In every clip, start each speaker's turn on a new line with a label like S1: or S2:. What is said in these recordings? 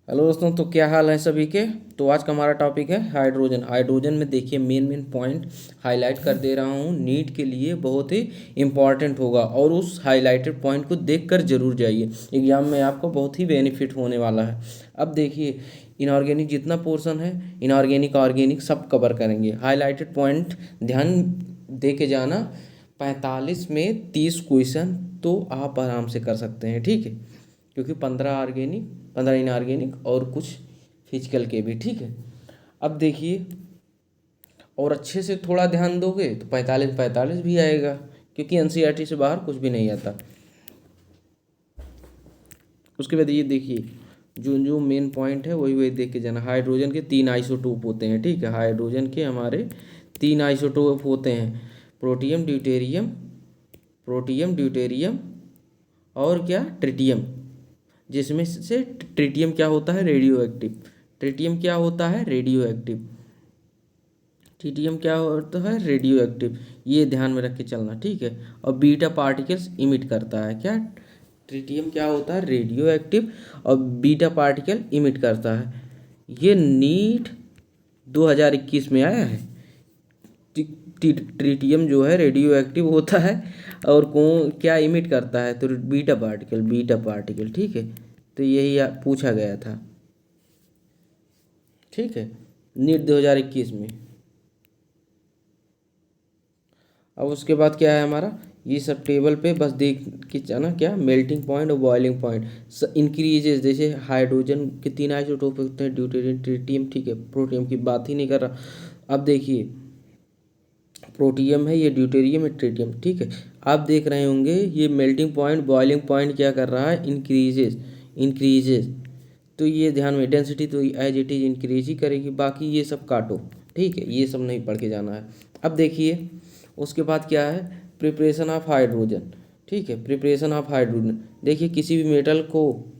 S1: Hello दोस्तों, तो क्या हाल है सभी के। तो आज का हमारा टॉपिक है हाइड्रोजन। हाइड्रोजन में देखिए मेन पॉइंट हाईलाइट कर दे रहा हूँ, नीट के लिए बहुत ही इम्पॉर्टेंट होगा और उस हाईलाइटेड पॉइंट को देखकर जरूर जाइए, एग्जाम में आपको बहुत ही बेनिफिट होने वाला है। अब देखिए इनऑर्गेनिक जितना पोर्शन है, इनऑर्गेनिक ऑर्गेनिक सब कवर करेंगे। हाईलाइटेड पॉइंट ध्यान दे के जाना, 45 में 30 क्वेश्चन तो आप आराम से कर सकते हैं, ठीक है। क्योंकि 15 ऑर्गेनिक, 15 इनऑर्गेनिक और कुछ फिजिकल के भी, ठीक है। अब देखिए और अच्छे से थोड़ा ध्यान दोगे तो 45 45 भी आएगा, क्योंकि एनसीईआरटी से बाहर कुछ भी नहीं आता। उसके बाद ये देखिए जो जो मेन पॉइंट है वही वही देख के जाना। हाइड्रोजन के 3 आइसोटोप होते हैं, ठीक है। हाइड्रोजन के हमारे 3 आइसोटोप होते हैं, प्रोटियम ड्यूटेरियम, प्रोटियम ड्यूटेरियम और क्या, ट्रिटियम। जिसमें से ट्रिटियम क्या होता है, रेडियो एक्टिव। ट्रिटियम क्या होता है, रेडियो एक्टिव। ट्रिटियम क्या होता है, रेडियो एक्टिव। ये ध्यान में रख के चलना, ठीक है। और बीटा पार्टिकल्स इमिट करता है क्या, ट्रिटियम क्या होता है, रेडियो एक्टिव और बीटा पार्टिकल इमिट करता है। ये नीट 2021 में आया है। ट्रिटियम जो है रेडियो एक्टिव होता है और कौन क्या इमिट करता है, तो बीटा पार्टिकल, बीटा पार्टिकल, ठीक है। तो यही पूछा गया था, ठीक है, नीट 2021 में। अब उसके बाद क्या है हमारा, ये सब टेबल पे बस देख के जाना, क्या मेल्टिंग पॉइंट और बॉइलिंग पॉइंट इंक्रीजेस। जैसे हाइड्रोजन के 3 आइसोटोप होते हैं, ड्यूटेरियम, ट्रिटियम, ठीक है। प्रोटियम की बात ही नहीं कर रहा। अब देखिए प्रोटियम है, ये ड्यूटेरियम है, ट्रिटियम, ठीक है। आप देख रहे होंगे ये मेल्टिंग पॉइंट बॉइलिंग पॉइंट क्या कर रहा है, इंक्रीजेस, इंक्रीजेस। तो ये ध्यान में, डेंसिटी तो एज इट इज इंक्रीज ही करेगी, बाकी ये सब काटो, ठीक है, ये सब नहीं पढ़ के जाना है। अब देखिए उसके बाद क्या है, प्रिपरेशन ऑफ हाइड्रोजन, ठीक है। प्रिपरेशन ऑफ हाइड्रोजन देखिए किसी भी मेटल को,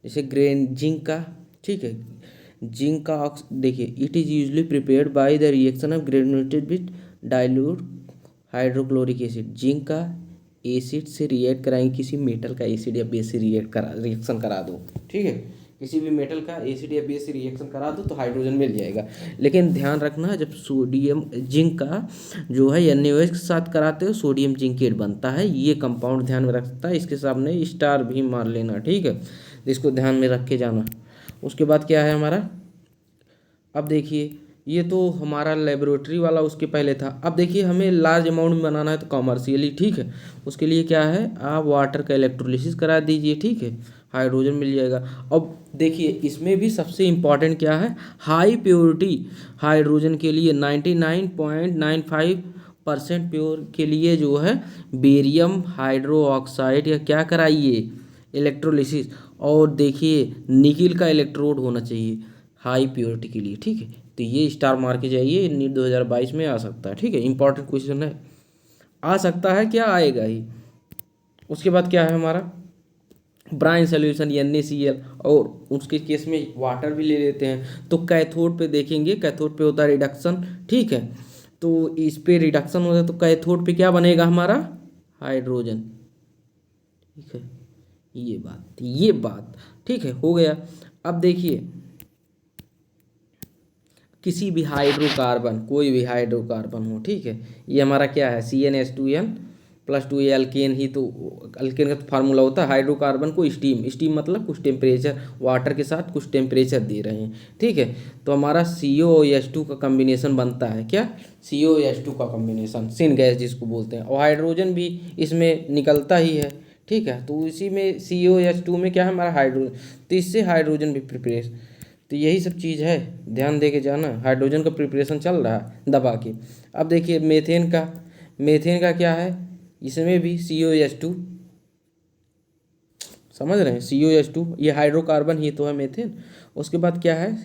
S1: जैसे ग्रेन जिंक का, ठीक है, जिंक का देखिए it is usually prepared by the reaction of granulated with dilute hydrochloric acid. Zinc का एसिड से रिएक्ट कराएंगे, किसी मेटल का एसिड या बेस से रिएक्शन करा दो, ठीक है। किसी भी मेटल का एसिड या बेस से रिएक्शन करा दो तो हाइड्रोजन मिल जाएगा। लेकिन ध्यान रखना जब सोडियम जिंक का जो है NaOH के साथ कराते हो सोडियम जिंकेट बनता है, ये कंपाउंड ध्यान में रखता है। इसके सामने स्टार भी मार लेना, ठीक है, इसको ध्यान में रख के जाना। उसके बाद क्या है हमारा, अब देखिए ये तो हमारा लेबोरेटरी वाला उसके पहले था। अब देखिए हमें लार्ज अमाउंट में बनाना है तो कॉमर्शियली, ठीक है। उसके लिए क्या है, आप वाटर का इलेक्ट्रोलिसिस करा दीजिए, ठीक है, हाइड्रोजन मिल जाएगा। अब देखिए इसमें भी सबसे इम्पॉर्टेंट क्या है, हाई प्योरिटी हाइड्रोजन के लिए 99.95% प्योर के लिए जो है बेरियम हाइड्रो ऑक्साइड या क्या कराइए, इलेक्ट्रोलिसिस। और देखिए निकिल का इलेक्ट्रोड होना चाहिए हाई प्योरिटी के लिए, ठीक है। तो ये स्टार मार के जाइए, नीट 2022 में आ सकता है, ठीक है, इंपॉर्टेंट क्वेश्चन है, आ सकता है, क्या आएगा ही। उसके बाद क्या है हमारा, ब्राइन सोल्यूशन NaCl, और उसके केस में वाटर भी ले लेते हैं। तो कैथोड पे देखेंगे, कैथोड पे होता है रिडक्शन, ठीक है। तो इस पे रिडक्शन होता है तो कैथोड पे क्या बनेगा हमारा, हाइड्रोजन, ठीक है। ये बात ठीक है, हो गया। अब देखिए किसी भी हाइड्रोकार्बन, कोई भी हाइड्रोकार्बन हो, ठीक है, ये हमारा क्या है CnH2n+2, ये अल्केन ही तो, अल्केन का तो फार्मूला होता है। हाइड्रोकार्बन को स्टीम, स्टीम मतलब कुछ टेम्परेचर, वाटर के साथ कुछ टेम्परेचर दे रहे हैं, ठीक है। तो हमारा COOH2 का कम्बिनेशन बनता है, क्या, COOH2 का कम्बिनेशन, सिन गैस जिसको बोलते हैं, और हाइड्रोजन भी इसमें निकलता ही है, ठीक है। तो इसी में COOH2 में क्या है हमारा हाइड्रोजन, तो इससे हाइड्रोजन भी प्रिपरेशन। तो यही सब चीज़ है, ध्यान दे के जाना। हाइड्रोजन का प्रिपरेशन चल रहा है दबा के। अब देखिए मेथेन का, मेथेन का क्या है, इसमें भी COH2, समझ रहे हैं, COH2 ये हाइड्रोकार्बन ही तो है मेथेन। उसके बाद क्या है,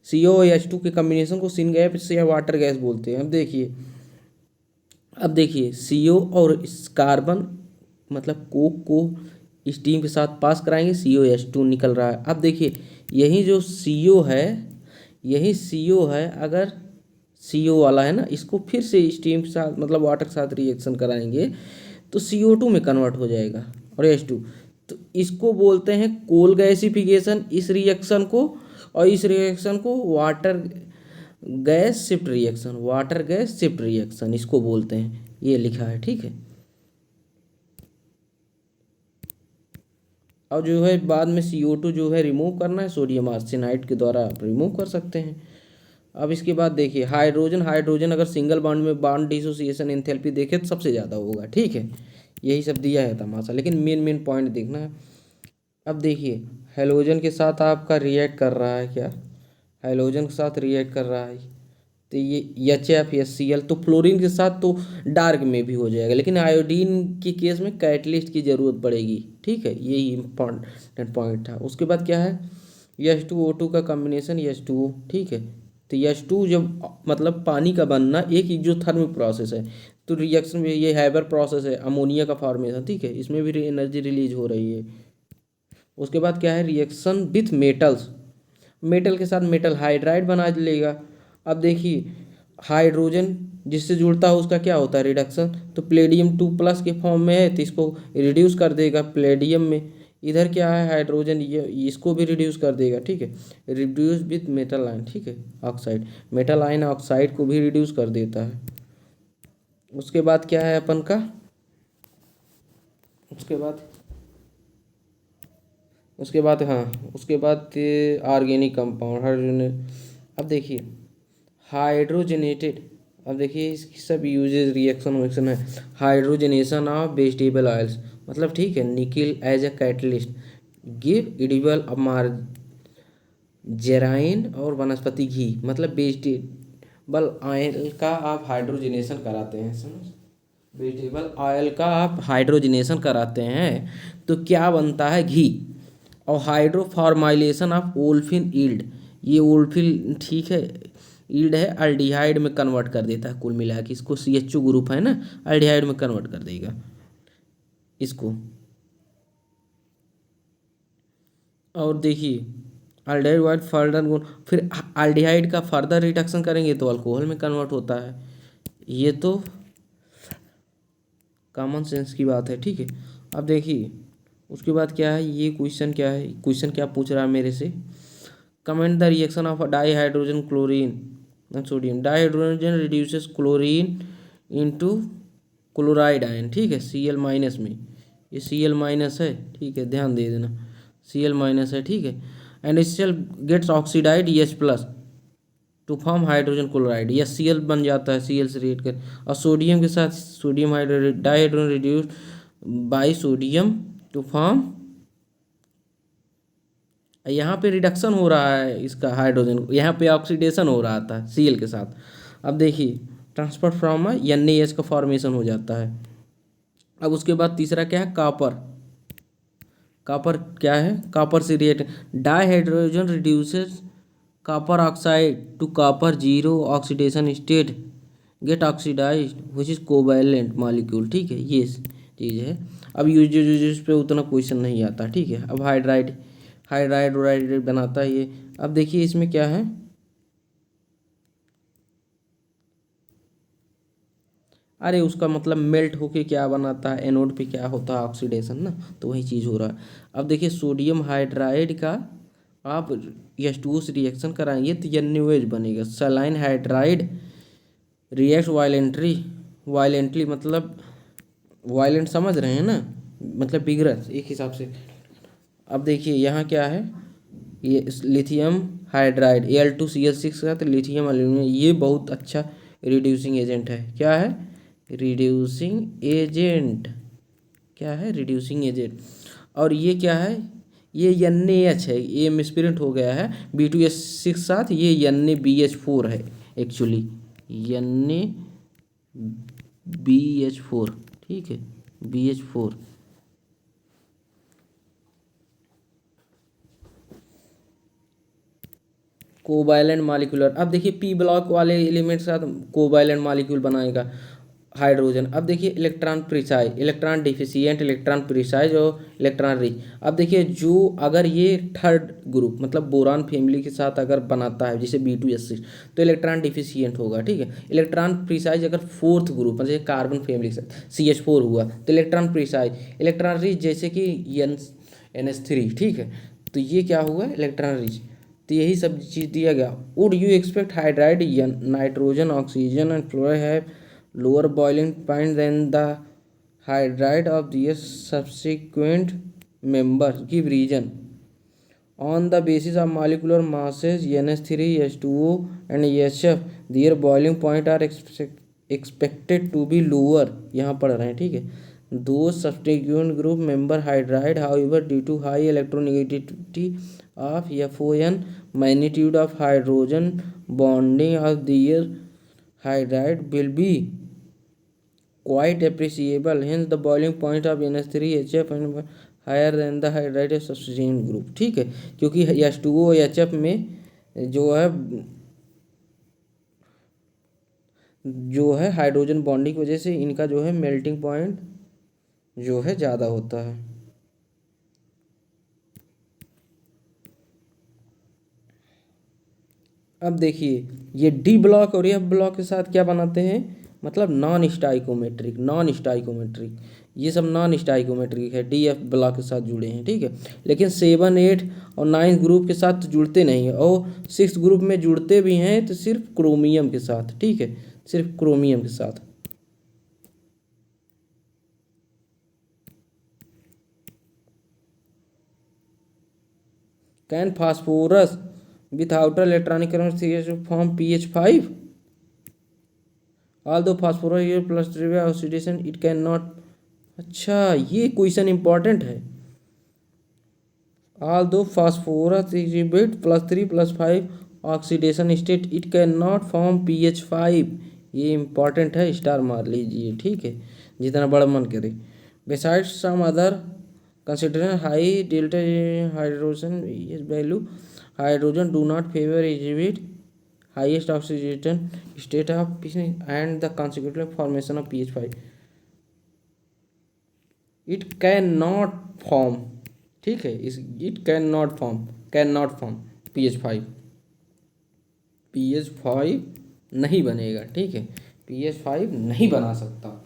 S1: COOH2 के कम्बिनेशन को सिन गैस या वाटर गैस बोलते हैं। अब देखिए CO और इस कार्बन मतलब कोक को स्टीम के साथ पास कराएंगे, COH2 निकल रहा है। अब देखिए यही जो CO है, यही CO है, अगर CO वाला है ना, इसको फिर से स्टीम के साथ मतलब वाटर के साथ रिएक्शन कराएंगे तो CO2 में कन्वर्ट हो जाएगा और H2। तो तो इसको बोलते हैं कोल गैसिफिकेशन इस रिएक्शन को, और इस रिएक्शन को water gas shift reaction, water gas shift reaction इसको बोलते हैं, ये लिखा है, ठीक है। और जो है बाद में CO2 जो है रिमूव करना है, सोडियम आर्सेनाइड के द्वारा आप रिमूव कर सकते हैं। अब इसके बाद देखिए हाइड्रोजन, हाइड्रोजन अगर सिंगल बॉन्ड में बॉन्ड डिसोसिएशन एंथैल्पी देखें तो सबसे ज़्यादा होगा, ठीक है। यही सब दिया है तमाशा, लेकिन मेन पॉइंट देखना है। अब देखिए हेलोजन के साथ आपका रिएक्ट कर रहा है क्या, हेलोजन के साथ रिएक्ट कर रहा है तो ये HFCl, तो फ्लोरीन के साथ तो डार्क में भी हो जाएगा, लेकिन आयोडीन के केस में कैटलिस्ट की ज़रूरत पड़ेगी, ठीक है। यही इम्पॉर्टेंट पॉइंट था। उसके बाद क्या है, H2O2 का कॉम्बिनेशन H2O, ठीक है। तो H2 जब मतलब पानी का बनना एक एक्सोथर्मिक प्रोसेस है, तो रिएक्शन में ये हाइबर प्रोसेस है, अमोनिया का फॉर्मेशन, ठीक है। इसमें भी एनर्जी रिलीज हो रही है। उसके बाद क्या है, रिएक्शन विथ मेटल्स, मेटल के साथ मेटल हाइड्राइड बना लेगा। अब देखिए हाइड्रोजन जिससे जुड़ता है उसका क्या होता है रिडक्शन, तो प्लेडियम 2+ के फॉर्म में है तो इसको रिड्यूस कर देगा प्लेडियम में। इधर क्या है हाइड्रोजन, ये इसको भी रिड्यूस कर देगा, ठीक है, रिड्यूस विथ मेटल आयन, ठीक है, ऑक्साइड, मेटल आयन ऑक्साइड को भी रिड्यूस कर देता है। उसके बाद क्या है अपन का, उसके बाद हाँ, उसके बाद ऑर्गेनिक कंपाउंड हाइड्रोजन। अब देखिए हाइड्रोजनेटेड, अब देखिए इसकी सब यूजेज रिएक्शन वेक्शन है। हाइड्रोजनेशन ऑफ वेजिटेबल ऑयल्स, मतलब ठीक है, nickel as a catalyst, give edible margarine और वनस्पति घी, मतलब वेजिटेबल ऑयल का आप हाइड्रोजनेशन कराते हैं, समझ, वेजिटेबल ऑयल का आप हाइड्रोजनेशन कराते हैं तो क्या बनता है, घी। और हाइड्रोफॉर्माइलेशन ऑफ ओल्फिन ईल्ड, ये ओल्फिन ठीक है ईल्ड है, अल्डिहाइड में कन्वर्ट कर देता है, कुल मिला के इसको CHO ग्रुप है ना, अल्डिहाइड में कन्वर्ट कर देगा इसको। और देखिए अल्डिहाइड फर्दर गुण, फिर अल्डिहाइड का फर्दर रिडक्शन करेंगे तो अल्कोहल में कन्वर्ट होता है। ये तो कॉमन सेंस की बात है, ठीक है। अब देखिए उसके बाद क्या है, ये क्वेश्चन क्या है, क्वेश्चन क्या पूछ रहा है मेरे से, comment the reaction of dihydrogen chlorine sodium, dihydrogen reduces chlorine into chloride ion, ठीक है, Cl- में, ये Cl- है, ठीक है, ध्यान दे देना, Cl- है, ठीक है। एंड इसेल gets oxidised H+ to form hydrogen chloride, या Cl बन जाता है, Cl से रिएक्ट कर, और सोडियम के साथ sodium hydrogen dihydrogen reduce by sodium to form, यहाँ पे रिडक्शन हो रहा है इसका हाइड्रोजन, यहाँ पे ऑक्सीडेशन हो रहा था Cl के साथ। अब देखिए ट्रांसफर फ्रॉम NaH का फॉर्मेशन हो जाता है। अब उसके बाद तीसरा क्या है, कापर, कापर क्या है, कापर से react, dihydrogen reduces copper oxide to copper zero oxidation state, get oxidised which is covalent molecule, ठीक है, ये चीज़ है। अब यूज पे उतना क्वेश्चन नहीं आता, ठीक है। अब हाइड्राइड, हाइड्राइड बनाता है ये। अब देखिए इसमें क्या है, अरे उसका मतलब मेल्ट होके क्या बनाता है, एनोड पे क्या होता है ऑक्सीडेशन ना, तो वही चीज़ हो रहा है। अब देखिए सोडियम हाइड्राइड का आप H2O से रिएक्शन कराएंगे तो NaOH बनेगा, saline hydride react violently, violently मतलब वायलेंट समझ रहे हैं ना, मतलब बिगड़त एक हिसाब से। अब देखिए यहाँ क्या है, ये लिथियम हाइड्राइड Al2Cl6 का, तो लिथियम एल्यूमिनियम, ये बहुत अच्छा रिड्यूसिंग एजेंट है, क्या है, रिड्यूसिंग एजेंट, क्या है, रिड्यूसिंग एजेंट। और ये क्या है, ये NaH है, ये मिसप्रिंट हो गया है, B2H6 साथ, ये NaBH4 है एक्चुअली, NaBH4, ठीक है, BH4। कोवैलेंट मॉलिक्यूलर, अब देखिए P ब्लॉक वाले एलिमेंट के साथ कोवैलेंट मॉलिक्यूल बनाएगा हाइड्रोजन। अब देखिए electron precise, electron deficient, electron precise और इलेक्ट्रॉन रिच। अब देखिए जो अगर ये थर्ड ग्रुप मतलब बोरान फैमिली के साथ अगर बनाता है जैसे B2H6 तो इलेक्ट्रॉन डिफिशिएंट होगा, ठीक है। इलेक्ट्रॉन प्रिसाइज अगर फोर्थ ग्रुप जैसे कार्बन फैमिली के साथ CH4 हुआ तो इलेक्ट्रॉन प्रिसाइज, इलेक्ट्रॉन रिच जैसे कि NH3, ठीक है। तो ये क्या हुआ, इलेक्ट्रॉन रिच। तो यही सब चीज़ दिया गया। Would you expect hydride nitrogen oxygen and fluoride have lower boiling point than the hydride of their subsequent members? Give reason. On the basis of molecular masses NH3, H2O and HF, their boiling point are expected to be lower. यहाँ पढ़ रहे हैं, ठीक है। Those subsequent group member hydride, however, due to high electronegativity of FON, magnitude of hydrogen bonding of their hydride will be quite appreciable. Hence the boiling point of NH3 HF and higher than the hydride of substituent group, ठीक है। क्योंकि H2O HF में जो है hydrogen bonding की वजह से इनका जो है मेल्टिंग पॉइंट जो है ज़्यादा होता है। अब देखिए ये डी ब्लॉक और एफ ब्लॉक के साथ क्या बनाते हैं, मतलब नॉन स्टाइकोमेट्रिक, नॉन स्टाइकोमेट्रिक, ये सब नॉन स्टाइकोमेट्रिक है, डी एफ ब्लॉक के साथ जुड़े हैं, ठीक है। लेकिन 7, 8 और 9 ग्रुप के साथ तो जुड़ते नहीं है, और 6 ग्रुप में जुड़ते भी हैं तो सिर्फ क्रोमियम के साथ, ठीक है, सिर्फ क्रोमियम के साथ। Can phosphorus with outer electronic current form pH5? although phosphorus here plus trivial oxidation it cannot। अच्छा ये क्वेश्चन इंपॉर्टेंट है। although phosphorus exhibit +3+5 oxidation state it cannot form pH5। ये इंपॉर्टेंट है, स्टार मार लीजिए, ठीक है, जितना बड़ा मन करे। besides some other considering high delta hydrogen value, hydrogen do not favor exhibit highest oxidation state of and the consequent formation of pH5। it cannot form, ठीक है, इस it cannot form pH5, pH5 नहीं बनेगा, ठीक है, pH5 नहीं बना सकता।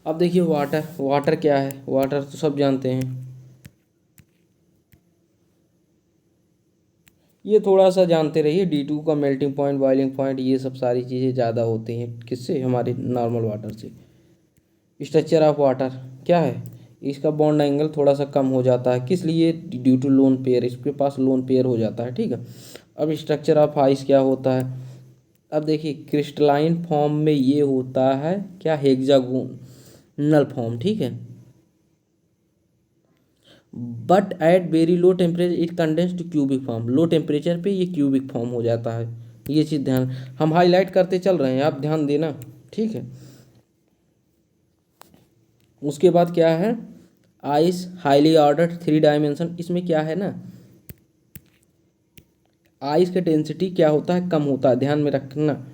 S1: अब देखिए वाटर क्या है, वाटर तो सब जानते हैं। ये थोड़ा सा जानते रहिए, D2 का मेल्टिंग पॉइंट, बॉइलिंग पॉइंट, ये सब सारी चीज़ें ज़्यादा होती हैं किससे, हमारे नॉर्मल वाटर से। स्ट्रक्चर ऑफ वाटर क्या है, इसका बॉन्ड एंगल थोड़ा सा कम हो जाता है, किस लिए, ड्यू टू लोन पेयर, इसके पास लोन पेयर हो जाता है, ठीक है। अब स्ट्रक्चर ऑफ आइस क्या होता है, अब देखिए क्रिस्टलाइन फॉर्म में ये होता है क्या, हेक्सागोनल फॉर्म, ठीक है। But at very low temperature it condense to cubic form, low temperature पे ये क्यूबिक फॉर्म हो जाता है। ये चीज़ ध्यान, हम हाईलाइट करते चल रहे हैं, आप ध्यान देना, ठीक है। उसके बाद क्या है, आइस हाईली ऑर्डर्ड 3 डायमेंशन, इसमें क्या है ना, आइस का डेंसिटी क्या होता है, कम होता है, ध्यान में रखना।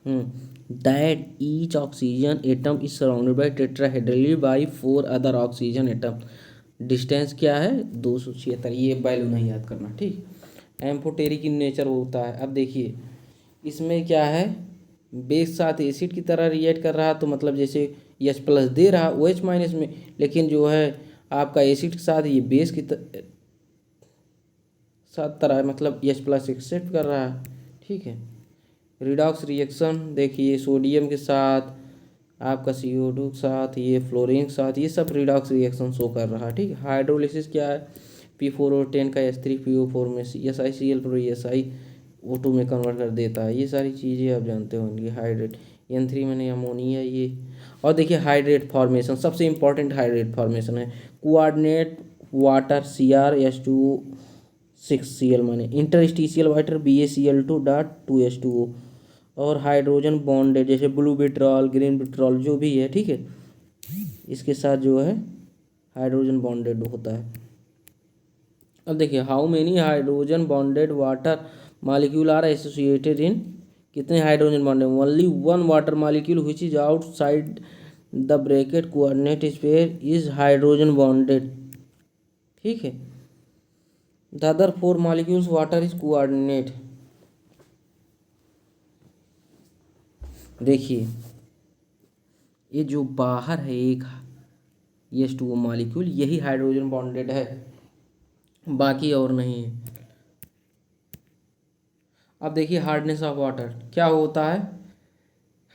S1: That each oxygen atom is surrounded by tetrahedrally by 4 other oxygen atom. Distance क्या है, 276, ये वैल्यू नहीं याद करना, ठीक। एम्फोटेरिक इन नेचर होता है। अब देखिए इसमें क्या है, बेस साथ एसिड की तरह रिएक्ट कर रहा, तो मतलब जैसे H+ दे रहा OH- में, लेकिन जो है आपका एसिड के साथ ये बेस की साथ तरह, मतलब H+ एक्सेप्ट कर रहा है, ठीक है। रिडॉक्स रिएक्शन देखिए, सोडियम के साथ आपका CO2 के साथ, ये फ्लोरीन के साथ, ये सब रिडॉक्स रिएक्शन शो कर रहा है, ठीक है। हाइड्रोलिसिस क्या है, P4 और 10 का H3PO4 में SiCl प्रो SiO2 में कन्वर्ट कर देता है। ये सारी चीज़ें आप जानते होंगे। हाइड्रेट N3 मैंने अमोनिया ये। और देखिए हाइड्रेट फॉर्मेशन, सबसे इंपॉर्टेंट हाइड्रेट फॉर्मेशन है कोऑर्डिनेट वाटर Cr(H2O6Cl) माने इंटरस्टिशियल वाटर BaCl2.2H2O, और हाइड्रोजन बॉन्डेड जैसे ब्लू विट्रॉल, ग्रीन विट्रॉल जो भी है, ठीक है, इसके साथ जो है हाइड्रोजन बॉन्डेड होता है। अब देखिए how many hydrogen bonded water molecule are associated in, कितने hydrogen bonded, only 1 water molecule which is outside the bracket coordinate sphere is hydrogen bonded, ठीक है। The other 4 molecules water is coordinate. देखिए ये जो बाहर है एक, ये H2O मॉलिक्यूल, यही हाइड्रोजन बॉन्डेड है, बाकी और नहीं है। अब देखिए हार्डनेस ऑफ वाटर क्या होता है।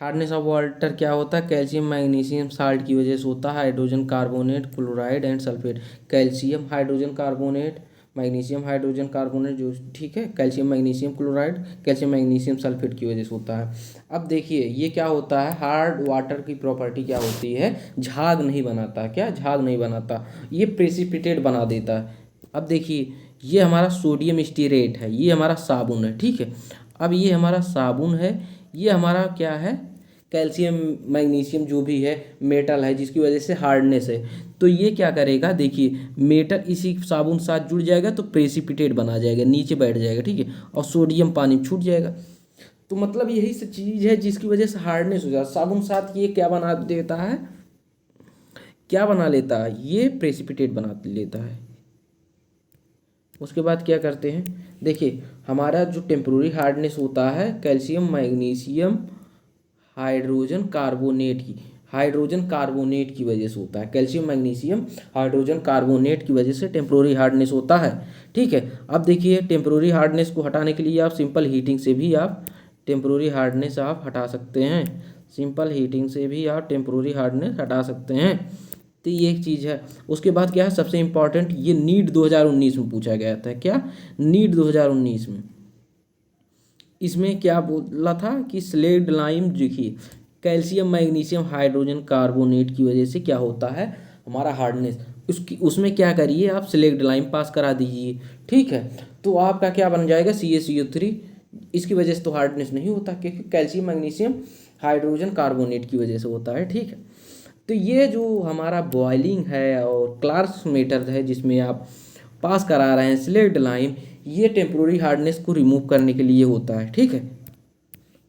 S1: हार्डनेस ऑफ वाटर क्या होता है, कैल्शियम मैग्नीशियम साल्ट की वजह से होता है, hydrogen carbonate chloride and sulphate. Calcium hydrogen carbonate, magnesium hydrogen carbonate जो ठीक है, calcium magnesium chloride, calcium magnesium sulphate की वजह से होता है। अब देखिए ये क्या होता है, हार्ड वाटर की प्रॉपर्टी क्या होती है, झाग नहीं बनाता। क्या, झाग नहीं बनाता, ये प्रेसिपिटेट बना देता है। अब देखिए ये हमारा सोडियम स्टीरेट है, ये हमारा साबुन है, ठीक है। अब ये हमारा साबुन है, ये हमारा क्या है, कैल्शियम मैग्नीशियम जो भी है मेटल है, जिसकी वजह से हार्डनेस है। तो ये क्या करेगा, देखिए मेटल इसी साबुन साथ जुड़ जाएगा तो प्रेसिपिटेट बना जाएगा, नीचे बैठ जाएगा, ठीक है, और सोडियम पानी में छूट जाएगा। तो मतलब यही सब चीज़ है जिसकी वजह से हार्डनेस हो जाता है। साबुन साथ ये क्या बना देता है, क्या बना लेता है, ये प्रेसिपिटेट बना लेता है। उसके बाद क्या करते हैं, देखिए हमारा जो टेम्प्रोरी हार्डनेस होता है कैल्शियम मैग्नीशियम हाइड्रोजन कार्बोनेट की, हाइड्रोजन कार्बोनेट की वजह से होता है। कैल्शियम मैग्नीशियम हाइड्रोजन कार्बोनेट की वजह से टेम्प्रोरी हार्डनेस होता है, ठीक है। अब देखिए टेम्प्रोरी हार्डनेस को हटाने के लिए आप सिंपल हीटिंग से भी आप टेम्प्रोरी हार्डनेस आप हटा सकते हैं। सिंपल हीटिंग से भी आप टेम्प्रोरी हार्डनेस हटा सकते हैं। तो ये एक चीज़ है। उसके बाद क्या है, सबसे इम्पॉर्टेंट, ये नीट 2019 में पूछा गया था। क्या, नीट 2019 में, इसमें क्या बोला था कि स्लेक्ड लाइम, देखिए कैल्शियम मैग्नीशियम हाइड्रोजन कार्बोनेट की वजह से क्या होता है हमारा हार्डनेस, उसमें क्या करिए आप स्लेक्ड लाइम पास करा दीजिए, ठीक है। तो आपका क्या बन जाएगा, CaCO3। इसकी वजह से तो हार्डनेस नहीं होता, क्योंकि कैल्शियम मैग्नीशियम हाइड्रोजन कार्बोनेट की वजह से होता है, ठीक है। तो ये जो हमारा बॉइलिंग है और क्लार्क्स मेथड है जिसमें आप पास करा रहे हैं स्लेक्ड लाइम, ये टेम्प्रोरी हार्डनेस को रिमूव करने के लिए होता है, ठीक है।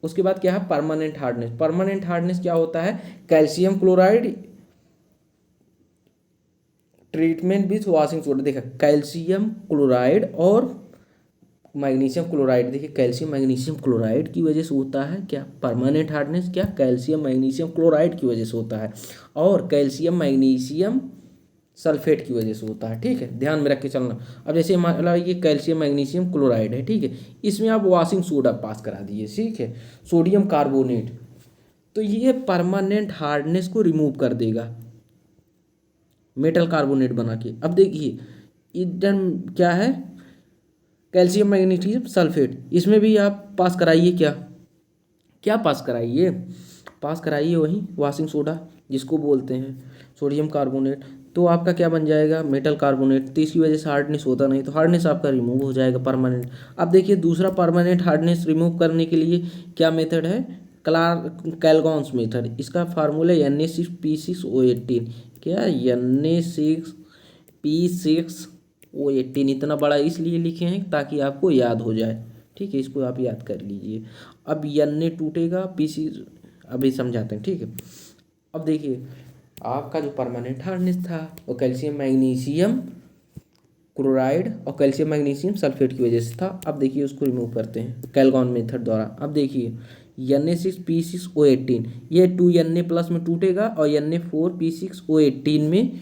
S1: उसके बाद क्या है, परमानेंट हार्डनेस। परमानेंट हार्डनेस क्या होता है, calcium chloride treatment with washing soda. देखा, कैल्शियम क्लोराइड और मैग्नीशियम क्लोराइड, देखिए कैल्शियम मैग्नीशियम क्लोराइड की वजह से होता है क्या, परमानेंट हार्डनेस। क्या, कैल्शियम मैग्नीशियम क्लोराइड की वजह से होता है, और कैल्शियम मैग्नीशियम सल्फेट की वजह से होता है, ठीक है। ध्यान में रख के चलना। अब जैसे हमारा ये कैल्शियम मैग्नीशियम क्लोराइड है, ठीक है, इसमें आप वॉशिंग सोडा पास करा दीजिए, ठीक है, सोडियम कार्बोनेट, तो ये परमानेंट हार्डनेस को रिमूव कर देगा मेटल कार्बोनेट बना के। अब देखिए इधर क्या है, कैल्शियम मैग्नीशियम सल्फेट, इसमें भी आप पास कराइए, क्या क्या पास कराइए, पास कराइए वही वॉशिंग सोडा जिसको बोलते हैं सोडियम कार्बोनेट। तो आपका क्या बन जाएगा, मेटल कार्बोनेट। तो इसकी वजह से हार्डनेस होता नहीं, तो हार्डनेस आपका रिमूव हो जाएगा परमानेंट। अब देखिए दूसरा परमानेंट हार्डनेस रिमूव करने के लिए क्या मेथड है, कैलगॉन्स मेथड। इसका फार्मूला Na6P6O18। क्या, Na6P6O18, इतना बड़ा इसलिए लिखे हैं ताकि आपको याद हो जाए, ठीक है, इसको आप याद कर लीजिए। अब Na टूटेगा, PC अभी समझाते हैं, ठीक है। अब देखिए आपका जो परमानेंट हार्डनेस था वो कैल्शियम मैग्नीशियम क्लोराइड और कैल्शियम मैग्नीशियम सल्फेट की वजह से था। अब देखिए उसको रिमूव करते हैं कैलगॉन मेथड द्वारा। अब देखिए Na6P6O18, ये 2Na प्लस में टूटेगा, और Na4P6O18 में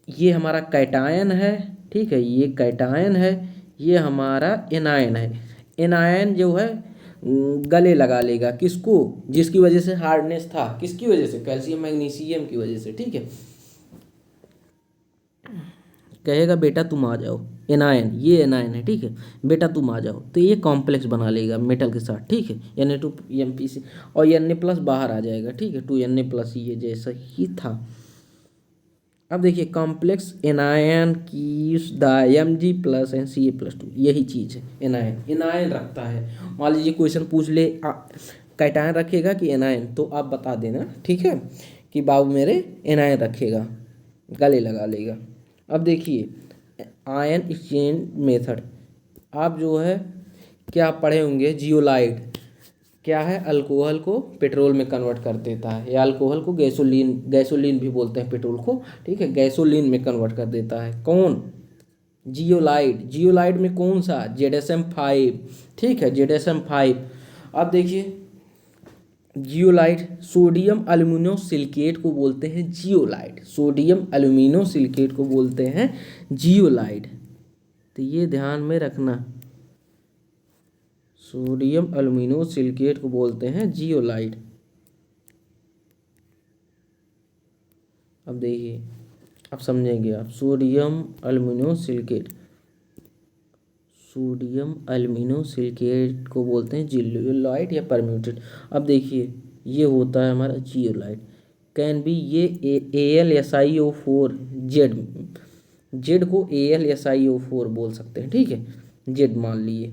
S1: ये हमारा कैटायन है, ठीक है, ये कैटायन है, ये हमारा एनायन है। एनायन जो है गले लगा लेगा किसको, जिसकी वजह से हार्डनेस था, किसकी वजह से, कैल्शियम मैग्नीशियम की वजह से, ठीक है। कहेगा बेटा तुम आ जाओ, एनायन, ये एनायन है, ठीक है, बेटा तुम आ जाओ, तो ये कॉम्प्लेक्स बना लेगा मेटल के साथ, ठीक है, Na2MPC, और Na प्लस बाहर आ जाएगा, ठीक है, 2Na प्लस ये जैसा ही था। अब देखिए कॉम्प्लेक्स एनायन की Mg प्लस एंड Ca+2, यही चीज़ है एनायन। एनायन रखता है, मान लीजिए क्वेश्चन पूछ ले कैटायन रखेगा कि एनायन, तो आप बता देना, ठीक है, कि बाबू मेरे एनायन रखेगा, गले लगा लेगा। अब देखिए आयन एक्सचेंज मेथड, आप जो है क्या पढ़े होंगे, जियोलाइट क्या है, अल्कोहल को पेट्रोल में कन्वर्ट कर देता है, या अल्कोहल को गैसोलीन, गैसोलीन भी बोलते हैं पेट्रोल को, ठीक है, गैसोलीन में कन्वर्ट कर देता है। कौन, जियोलाइट। जियोलाइट में कौन सा, ZSM5, ठीक है, ZSM5। अब देखिए जियोलाइट, सोडियम अल्यूमिनो सिलिकेट को बोलते हैं जियोलाइट, सोडियम अल्यूमिनो सिलिकेट को बोलते हैं जियोलाइट। तो ये ध्यान में रखना, सोडियम अल्यूमिनो सिलिकेट को बोलते हैं जियोलाइट। अब देखिए, अब समझेंगे आप, सोडियम अल्यूमिनो सिलिकेट, सोडियम अल्यूमिनो सिलिकेट को बोलते हैं जियोलाइट या परम्यूटेट। अब देखिए, ये होता है हमारा जियोलाइट, कैन बी, ये AlSiO4 जेड, जेड को AlSiO4 बोल सकते हैं, ठीक है, जेड मान लिए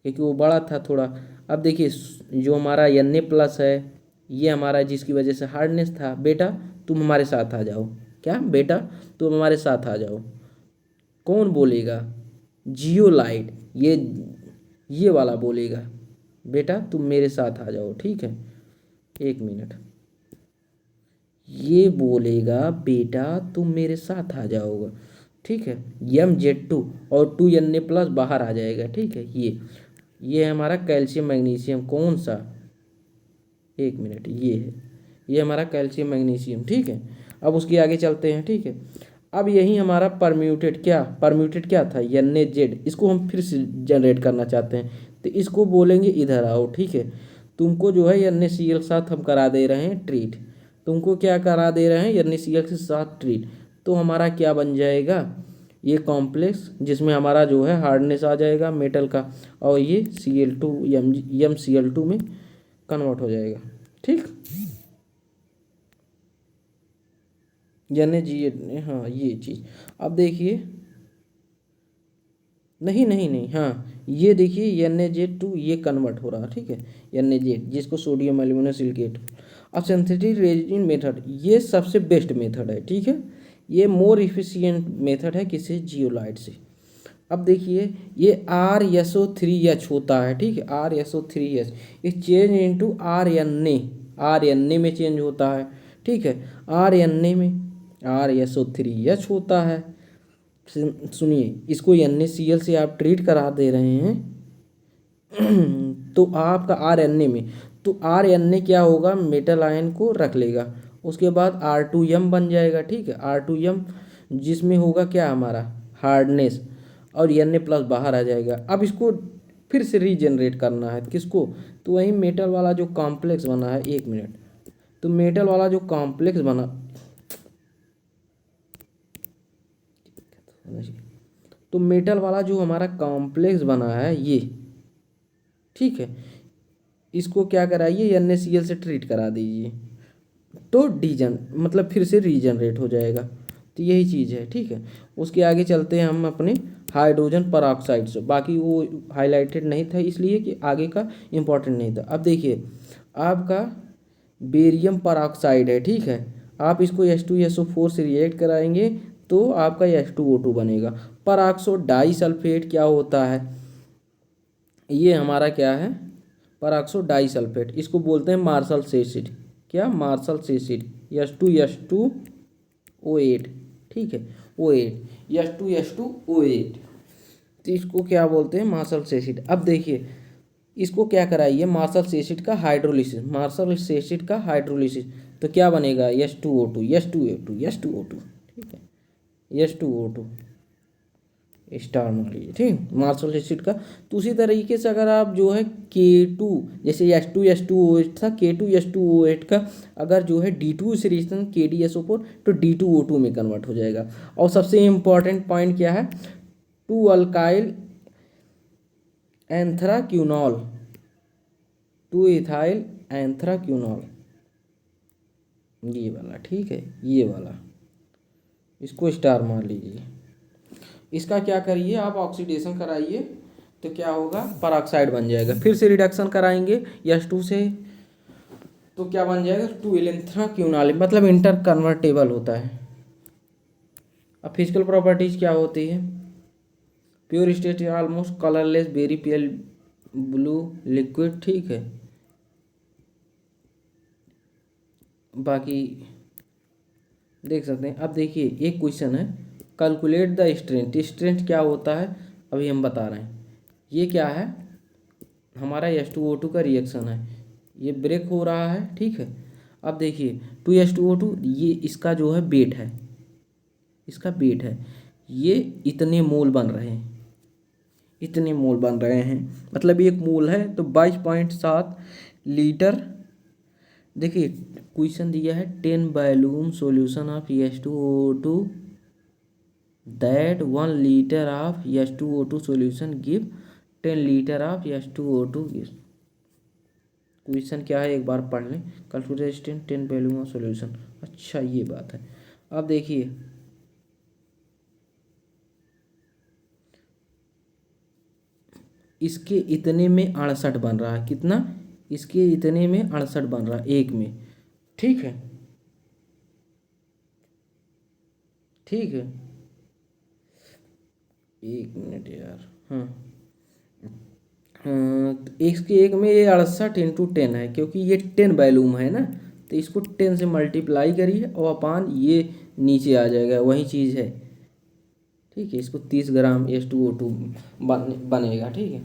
S1: क्योंकि वो बड़ा था थोड़ा। अब देखिए, जो हमारा Na+ है, ये हमारा जिसकी वजह से हार्डनेस था, बेटा तुम हमारे साथ आ जाओ, क्या बेटा तुम हमारे साथ आ जाओ, कौन बोलेगा, जियोलाइट, ये वाला बोलेगा, बेटा तुम मेरे साथ आ जाओ, ठीक है, एक मिनट, ये बोलेगा बेटा तुम मेरे साथ आ जाओगा, ठीक है, MZ2 और 2Na+ बाहर आ जाएगा, ठीक है। ये है हमारा कैल्शियम मैग्नीशियम, कौन सा, एक मिनट, ये है, ये हमारा कैल्शियम मैग्नीशियम, ठीक है। अब उसके आगे चलते हैं, ठीक है। अब यही हमारा परम्यूटेड, क्या परम्यूटेड क्या था, NaZ, इसको हम फिर से जनरेट करना चाहते हैं, तो इसको बोलेंगे इधर आओ, ठीक है। तुमको जो है NaCl के साथ हम करा दे रहे हैं ट्रीट, तुमको क्या करा दे रहे हैं, NaCl के साथ ट्रीट, तो हमारा क्या बन जाएगा, ये कॉम्प्लेक्स जिसमें हमारा जो है हार्डनेस आ जाएगा मेटल का, और ये Cl2 MCl2 में कन्वर्ट हो जाएगा, ठीक। NaG, हाँ ये चीज़। अब देखिए, नहीं नहीं नहीं, हाँ ये देखिए NaZ2 ये कन्वर्ट हो रहा है, ठीक है, NaZ जिसको सोडियम एल्यूमिनो सिलिकेट। अब सिंथेटिक रेजिन मेथड, ये सबसे बेस्ट मेथड है, ठीक है, ये मोर इफिशियंट मेथड है किसी जियोलाइट से। अब देखिए, ये RSO3H होता है, ठीक है, RSO3H, ये चेंज इनटू RNA में चेंज होता है, ठीक है, RNA में RSO3H होता है। सुनिए, इसको NaCl से आप ट्रीट करा दे रहे हैं तो आपका RNA में, तो RNA क्या होगा, मेटल आयन को रख लेगा, उसके बाद R2M बन जाएगा, ठीक है, R2M जिसमें होगा क्या हमारा हार्डनेस, और Na+ बाहर आ जाएगा। अब इसको फिर से रीजनरेट करना है, किसको, तो वही मेटल वाला जो कॉम्प्लेक्स बना है, एक मिनट, तो मेटल वाला जो कॉम्प्लेक्स बना, तो मेटल वाला जो हमारा कॉम्प्लेक्स बना है ये, ठीक है, इसको क्या कराइए, NaCl से ट्रीट करा दीजिए, तो मतलब फिर से रीजनरेट हो जाएगा। तो यही चीज़ है, ठीक है। उसके आगे चलते हैं हम अपने हाइड्रोजन परऑक्साइड से, बाकी वो हाईलाइटेड नहीं था इसलिए कि आगे का इम्पोर्टेंट नहीं था। अब देखिए, आपका बेरियम परऑक्साइड है, ठीक है, आप इसको H2SO4 से रिएक्ट कराएंगे तो आपका H2O2 बनेगा। परऑक्सो डाई सल्फेट क्या होता है, ये हमारा क्या है, परऑक्सो डाई सल्फेट, इसको बोलते हैं मार्शल एसिड, क्या मार्शल एसिड, H2S2O8, ठीक है, O8, H2S2O8, तो इसको क्या बोलते हैं, मार्शल एसिड। अब देखिए, इसको क्या कराइए, मार्शल एसिड का हाइड्रोलिसिस, मार्शल एसिड का हाइड्रोलिसिस, तो क्या बनेगा, H2O2, H2O2, ठीक है, H2O2 स्टार मान लीजिए, ठीक, मार्शल एसिड का। तो उसी तरीके से अगर आप जो है K2, जैसे H2S2O8 था, K2S2O8 का अगर जो है D2 से रिएक्शन KdSO4 तो D2O2 में कन्वर्ट हो जाएगा। और सबसे इम्पॉर्टेंट पॉइंट क्या है, 2 अल्काइल एंथ्राक्यूनॉल, 2 इथाइल एंथ्राक्यूनॉल, ये वाला, ठीक है, ये वाला, इसको स्टार मान लीजिए। इसका क्या करिए, आप ऑक्सीडेशन कराइए तो क्या होगा, परऑक्साइड बन जाएगा। फिर से रिडक्शन कराएंगे H2 से तो क्या बन जाएगा, 2 एंथ्राक्यूनॉल, मतलब इंटर कन्वर्टेबल होता है। अब फिजिकल प्रॉपर्टीज क्या होती है, pure state almost colourless, very pale blue liquid, ठीक है, बाकी देख सकते हैं। अब देखिए, एक क्वेश्चन है, कैलकुलेट द स्ट्रेंथ, स्ट्रेंथ क्या होता है अभी हम बता रहे हैं। ये क्या है, हमारा H2O2 का रिएक्शन है, ये ब्रेक हो रहा है, ठीक है। अब देखिए 2H2O2 ये इसका जो है वेट है, इसका वेट है, ये इतने मोल बन रहे हैं, इतने मोल बन रहे हैं, मतलब एक मोल है तो 22.7 लीटर। देखिए क्वेश्चन दिया है 10 volume solution of H2O2 that 1 litre of H2O2 solution give 10 litre of H2O2 give. Question क्या है एक बार पढ़ लें। कैलकुलेट 10 वॉल्यूम ऑफ सॉल्यूशन, अच्छा ये बात है। अब देखिए इसके इतने में 68 बन रहा है, कितना, इसके इतने में 68 बन रहा है एक में, ठीक है, ठीक है। एक मिनट यार, हाँ तो इसके एक में ये 68 × 10 है, क्योंकि ये 10 वॉल्यूम है ना, तो इसको 10 से मल्टीप्लाई करिए और अपान ये नीचे आ जाएगा, वही चीज़ है, ठीक है। इसको 30 ग्राम H2O2 बनेगा, ठीक है।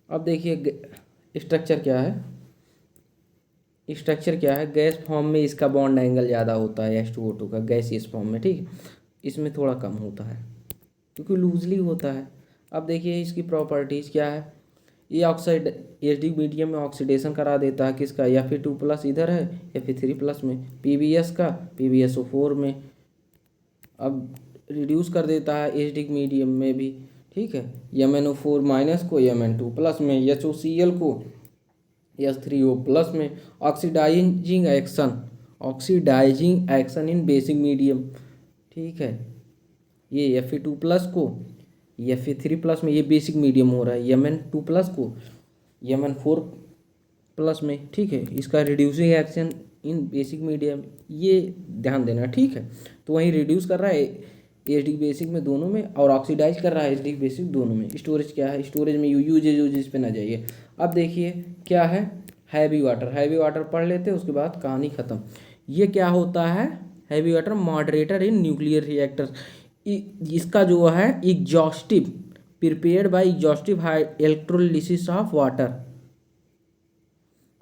S1: अब देखिए स्ट्रक्चर क्या है, स्ट्रक्चर क्या है, गैस फॉर्म में इसका बॉन्ड एंगल ज़्यादा होता है H2O2 का, गैसियस फॉर्म में, ठीक है, इसमें थोड़ा कम होता है क्योंकि लूजली होता है। अब देखिए इसकी प्रॉपर्टीज़ क्या है, ये ऑक्साइड एसिडिक मीडियम में ऑक्सीडेशन करा देता है किसका, Fe2+ इधर है, Fe3+ में, PbS का PbSO4 में, अब रिड्यूस कर देता है एसिडिक मीडियम में भी, ठीक है, MnO4- को Mn2+ में, HOCl को H3O+ में। Oxidising action in basic medium, ठीक है, ये Fe2+ को Fe3+ में, ये बेसिक मीडियम हो रहा है, Mn2+ को Mn4+ में, ठीक है, इसका reducing action in basic medium, ये ध्यान देना, ठीक है। तो वहीं रिड्यूस कर रहा है एसिडिक बेसिक में दोनों में, और ऑक्सीडाइज कर रहा है एसिडिक बेसिक दोनों में। स्टोरेज क्या है, स्टोरेज में यूजेज पे ना जाइए। अब देखिए क्या है, हैवी वाटर, हैवी वाटर पढ़ लेते हैं उसके बाद कहानी ख़त्म। ये क्या होता है, heavy water moderator in nuclear reactor, इसका जो है exhaustive prepared by exhaustive electrolysis of water.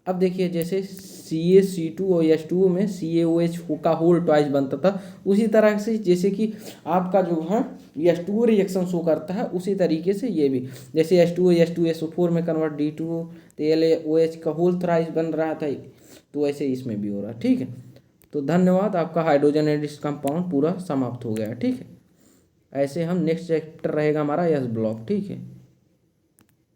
S1: अब देखिए जैसे CaC2 और H2O में CaOH का होल ट्वाइस बनता था, उसी तरह से जैसे कि आपका जो है H2O रिएक्शन शो करता है, उसी तरीके से ये भी, जैसे H2O H2SO4 में कन्वर्ट D2O तो LaOH का होल थ्राइस बन रहा था, तो ऐसे इसमें भी हो रहा है, ठीक है। तो धन्यवाद, आपका हाइड्रोजन एंड इस कंपाउंड पूरा समाप्त हो गया, ठीक है। ऐसे हम नेक्स्ट चैप्टर रहेगा हमारा S ब्लॉक, ठीक है।